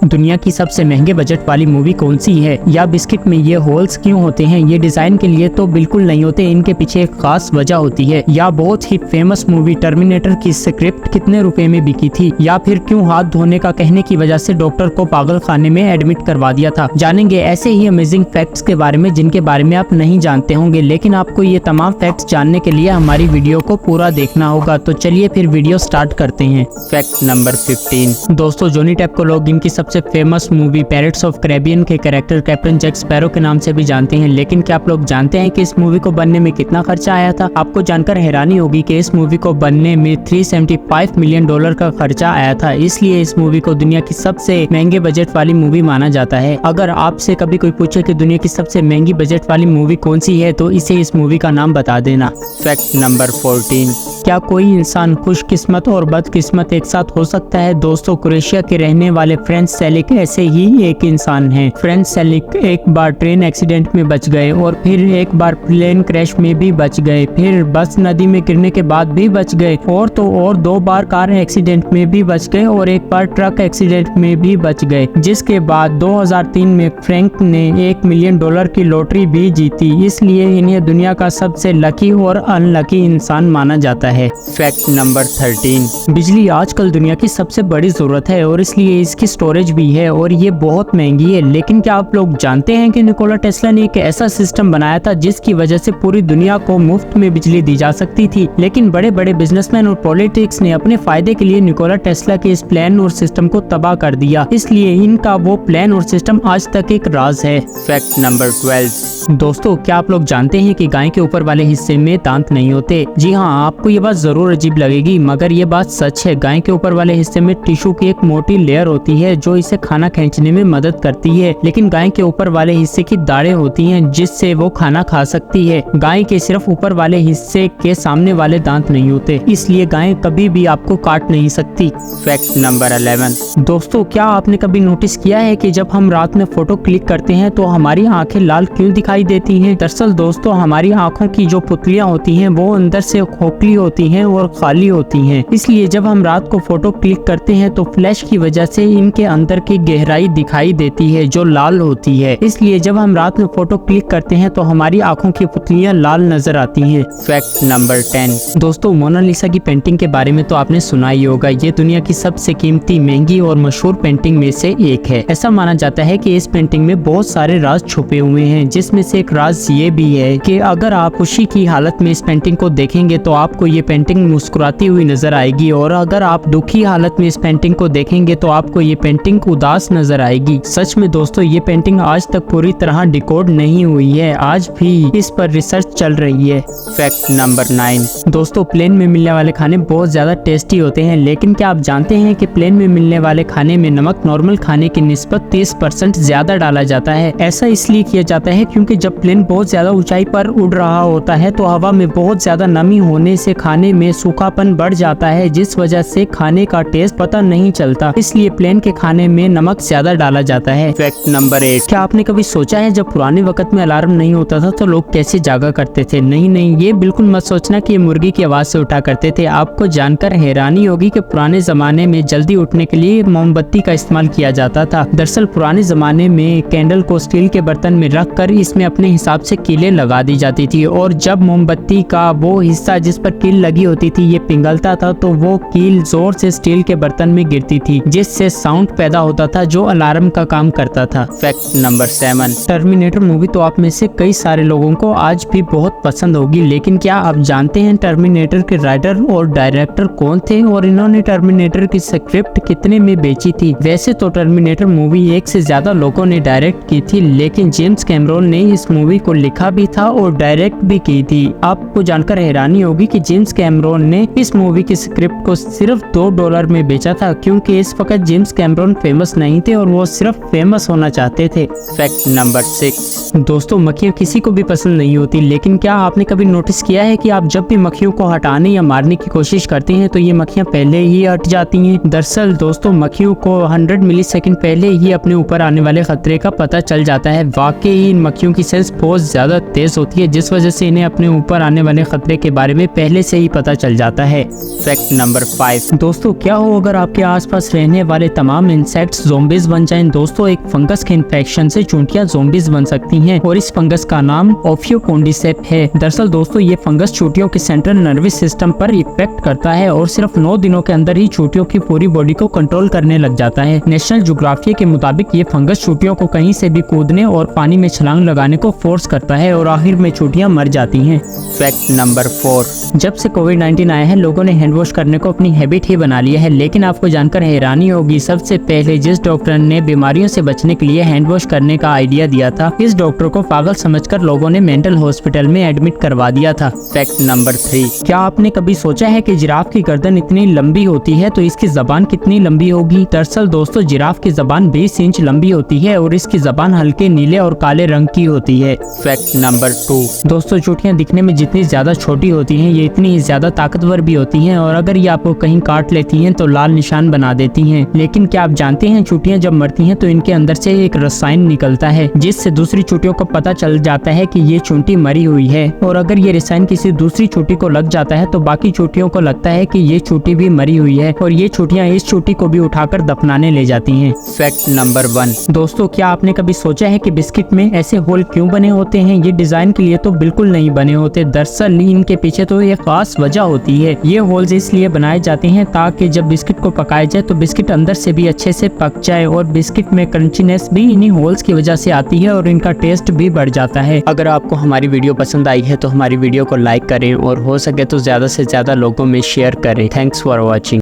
दुनिया की सबसे महंगे बजट वाली मूवी कौन सी है, या बिस्किट में ये होल्स क्यों होते हैं, ये डिजाइन के लिए तो बिल्कुल नहीं होते, इनके पीछे एक खास वजह होती है, या बहुत ही फेमस मूवी टर्मिनेटर की स्क्रिप्ट कितने रुपए में बिकी थी, या फिर क्यों हाथ धोने का कहने की वजह से डॉक्टर को पागल खाने में एडमिट करवा दिया था। जानेंगे ऐसे ही अमेजिंग फैक्ट्स के बारे में जिनके बारे में आप नहीं जानते होंगे, लेकिन आपको ये तमाम फैक्ट्स जानने के लिए हमारी वीडियो को पूरा देखना होगा। तो चलिए फिर वीडियो स्टार्ट करते हैं। Fact number 15। दोस्तों, जॉनी डेप को लोग इनकी सबसे famous movie parrots of Caribbean के कैरेक्टर कैप्टन जैक स्पैरो के नाम से भी जानते हैं, लेकिन क्या आप लोग जानते हैं कि इस मूवी को बनने में कितना खर्चा आया था? आपको जानकर हैरानी होगी कि इस मूवी को बनने में $375 मिलियन का खर्चा आया था। इसलिए इस मूवी को दुनिया की सबसे महंगे बजट वाली मूवी माना जाता है। अगर आपसे कभी कोई पूछे कि दुनिया की सबसे महंगी बजट वाली मूवी कौन सी है, तो इसे इस मूवी का नाम बता देना। Fact number 14। क्या कोई इंसान खुशकिस्मत और बदकिस्मत एक साथ हो सकता है? दोस्तों, क्रोएशिया के रहने वाले फ्रेंच सेलिक ऐसे ही एक इंसान हैं। फ्रेंच सेलिक एक बार ट्रेन एक्सीडेंट में बच गए, और फिर एक बार प्लेन क्रैश में भी बच गए, फिर बस नदी में गिरने के बाद भी बच गए, और तो और 2 बार कार एक्सीडेंट में भी बच गए, और एक बार ट्रक एक्सीडेंट में भी बच गए। जिसके बाद 2003 में फ्रैंक ने $1 मिलियन की लॉटरी भी जीती। इसलिए इन्हें दुनिया का सबसे लकी और अनलकी इंसान माना जाता है। Fact number 13। बिजली आजकल दुनिया की सबसे बड़ी जरूरत है, और इसलिए इसकी स्टोरेज भी है, और ये बहुत महंगी है। लेकिन क्या आप लोग जानते हैं कि निकोला टेस्ला ने एक ऐसा सिस्टम बनाया था जिसकी वजह से पूरी दुनिया को मुफ्त में बिजली दी जा सकती थी, लेकिन बड़े बड़े बिजनेसमैन और पॉलिटिक्स ने अपने फायदे के लिए निकोला टेस्ला के इस प्लान और सिस्टम को तबाह कर दिया। इसलिए इनका वो प्लान और सिस्टम आज तक एक राज है। Fact number 12। दोस्तों, क्या आप लोग जानते हैं कि गाय के ऊपर वाले हिस्से में दांत नहीं होते? जी हाँ, आपको ये बात जरूर अजीब लगेगी, मगर ये बात सच है। गाय के ऊपर वाले हिस्से में टिश्यू की एक मोटी लेयर होती है जो इसे खाना खींचने में मदद करती है, लेकिन गाय के ऊपर वाले हिस्से की दाढ़ें होती हैं जिससे वो खाना खा सकती है। गाय के सिर्फ ऊपर वाले हिस्से के सामने वाले दांत नहीं होते, इसलिए गाय कभी भी आपको काट नहीं सकती। Fact number 11। दोस्तों, क्या आपने कभी नोटिस किया है कि जब हम रात में फोटो क्लिक करते हैं तो हमारी आंखें लाल क्यों दिखाई देती हैं? दरअसल दोस्तों, हमारी आंखों की जो पुतलियां होती हैं वो अंदर से खोखली होती हैं और खाली होती हैं। इसलिए जब हम रात को फोटो क्लिक करते हैं तो फ्लैश की वजह से इनके अंदर की गहराई दिखाई देती है जो लाल होती है। इसलिए जब हम रात में फोटो क्लिक करते हैं तो हमारी आंखों की पुतलियां लाल नजर आती हैं। Fact number 10। दोस्तों, मोनालिसा की पेंटिंग के बारे में तो आपने सुना ही होगा। ये दुनिया की सबसे कीमती, महंगी और मशहूर पेंटिंग में से एक है। ऐसा माना जाता है कि इस पेंटिंग में बहुत सारे राज छुपे हुए हैं, जिसमें से एक राज ये भी है कि अगर आप खुशी की हालत में इस पेंटिंग को देखेंगे तो आपको ये पेंटिंग मुस्कुराती हुई नजर आएगी, और अगर आप दुखी हालत में इस पेंटिंग को देखेंगे तो आपको ये पेंटिंग उदास नजर आएगी। सच में दोस्तों, ये पेंटिंग आज तक पूरी तरह डिकोड नहीं हुई है, आज भी इस पर रिसर्च चल रही है। Fact number 9। दोस्तों, प्लेन में मिलने वाले खाने बहुत ज्यादा टेस्टी होते हैं, लेकिन क्या आप जानते हैं कि प्लेन में मिलने वाले खाने में नमक नॉर्मल खाने की निस्बत 30% ज्यादा डाला जाता है? ऐसा इसलिए किया जाता है क्योंकि जब प्लेन बहुत ज्यादा ऊंचाई पर उड़ रहा होता है तो हवा में बहुत ज्यादा नमी होने से खाने में सूखापन बढ़ जाता है, जिस वजह से खाने का टेस्ट पता नहीं चलता। इसलिए प्लेन के खाने में नमक ज्यादा डाला जाता है। Fact number 8। क्या आपने कभी सोचा है जब पुराने वक्त में अलार्म नहीं होता था तो लोग कैसे जागा करते थे? नहीं, ये बिल्कुल मत सोचना कि ये मुर्गी की आवाज से उठा करते थे। आपको जानकर हैरानी होगी कि पुराने जमाने में जल्दी उठने के लिए मोमबत्ती का इस्तेमाल किया जाता था। दरअसल पुराने जमाने में कैंडल को स्टील के बर्तन में रख कर इसमें अपने हिसाब से कीलें लगा दी जाती थी, और जब मोमबत्ती का वो हिस्सा जिस पर कील लगी होती थी ये पिघलता था तो वो कील जोर से स्टील के बर्तन में गिरती थी, जिससे साउंड पैदा होता था जो अलार्म का काम करता था। Fact number 7। टर्मिनेटर मूवी तो आप में से कई सारे लोगों को आज भी बहुत पसंद होगी, लेकिन क्या आप जानते हैं टर्मिनेटर के राइटर और डायरेक्टर कौन थे, और इन्होंने टर्मिनेटर की स्क्रिप्ट कितने में बेची थी? वैसे तो टर्मिनेटर मूवी 1 से ज्यादा लोगों ने डायरेक्ट की थी, लेकिन जेम्स कैमरॉन ने इस मूवी को लिखा भी था और डायरेक्ट भी की थी। आपको जानकर हैरानी होगी कि जेम्स कैमरॉन ने इस मूवी की स्क्रिप्ट को सिर्फ $2 में बेचा था, क्योंकि इस वक्त जेम्स कैमरॉन फेमस नहीं थे और वो सिर्फ फेमस होना चाहते थे। Fact number 6। दोस्तों, मक्खियाँ किसी को भी पसंद नहीं होती, लेकिन क्या आपने कभी नोटिस किया है कि आप जब भी मक्खियों को हटाने या मारने की कोशिश करते हैं तो ये मक्खियाँ पहले ही हट जाती हैं? दरअसल दोस्तों, मक्खियों को 100 मिलीसेकंड पहले ही अपने ऊपर आने वाले खतरे का पता चल जाता है। वाकई इन मक्खियों की सेंस बहुत ज्यादा तेज होती है, जिस वजह से इन्हें अपने ऊपर आने वाले खतरे के बारे में पहले से ही पता चल जाता है। Fact number 5। दोस्तों, क्या हो अगर आपके आसपास रहने वाले तमाम इंसेक्ट इंसेक्ट्स ज़ॉम्बीज बन जाएं। दोस्तों एक फंगस के इन्फेक्शन से चूंटियां ज़ॉम्बीज बन सकती हैं और इस फंगस का नाम ओफियोकॉर्डिसेप्स है। दरअसल दोस्तों ये फंगस चूंटियों के सेंट्रल नर्वस सिस्टम पर इफेक्ट करता है और सिर्फ 9 दिनों के अंदर ही चूंटियों की पूरी बॉडी को कंट्रोल करने लग जाता है। नेशनल ज्योग्राफी के मुताबिक ये फंगस चूंटियों को कहीं से भी कूदने और पानी में छलांग लगाने को फोर्स करता है और आखिर में चूंटियां मर जाती हैं। फैक्ट नंबर 4, जब से कोविड-19 आया है लोगों ने हैंड वॉश करने को अपनी हैबिट ही बना लिया है। लेकिन आपको जानकर हैरानी होगी, सबसे पहले जिस डॉक्टर ने बीमारियों से बचने के लिए हैंड वॉश करने का आइडिया दिया था, इस डॉक्टर को पागल समझकर लोगों ने मेंटल हॉस्पिटल में एडमिट करवा दिया था। फैक्ट नंबर 3, क्या आपने कभी सोचा है कि जिराफ की गर्दन इतनी लंबी होती है तो इसकी जबान कितनी लंबी होगी? दरअसल दोस्तों जिराफ की जबान 20 इंच लंबी होती है और इसकी जबान हल्के नीले और काले रंग की होती है। फैक्ट नंबर 2, दोस्तों चूंटियां दिखने में जितनी ज्यादा छोटी होती हैं ये इतनी ही ज्यादा ताकतवर भी होती हैं और अगर ये आपको कहीं काट लेती हैं तो लाल निशान बना देती हैं। लेकिन क्या आप जानते हैं चूंटियां जब मरती हैं तो इनके अंदर से एक रसायन निकलता है जिससे दूसरी चूंटियों को पता चल जाता है कि ये चूंटी मरी हुई है और अगर ये रसायन किसी दूसरी चूंटी को लग जाता है तो बाकी चूंटियों को लगता है कि ये चूंटी भी मरी हुई है और ये चूंटियां इस चूंटी को भी उठाकर दफनाने ले जाती हैं। फैक्ट नंबर 1, दोस्तों क्या आपने कभी सोचा है कि बिस्किट में ऐसे होल क्यों बने होते हैं? ये डिजाइन के लिए तो बिल्कुल नहीं बने होते, दरअसल इनके पीछे तो एक खास वजह होती है। ये होल्स इसलिए बनाए जाते हैं ताकि जब बिस्किट को पकाया जाए तो बिस्किट अंदर से भी अच्छे से पक जाए और बिस्किट में क्रंचीनेस भी इन्हीं होल्स की वजह से आती है और इनका टेस्ट भी बढ़ जाता है। अगर आपको हमारी वीडियो पसंद आई है तो हमारी वीडियो को लाइक करें और हो सके तो ज्यादा से ज्यादा लोगों में शेयर करें। Thanks for watching.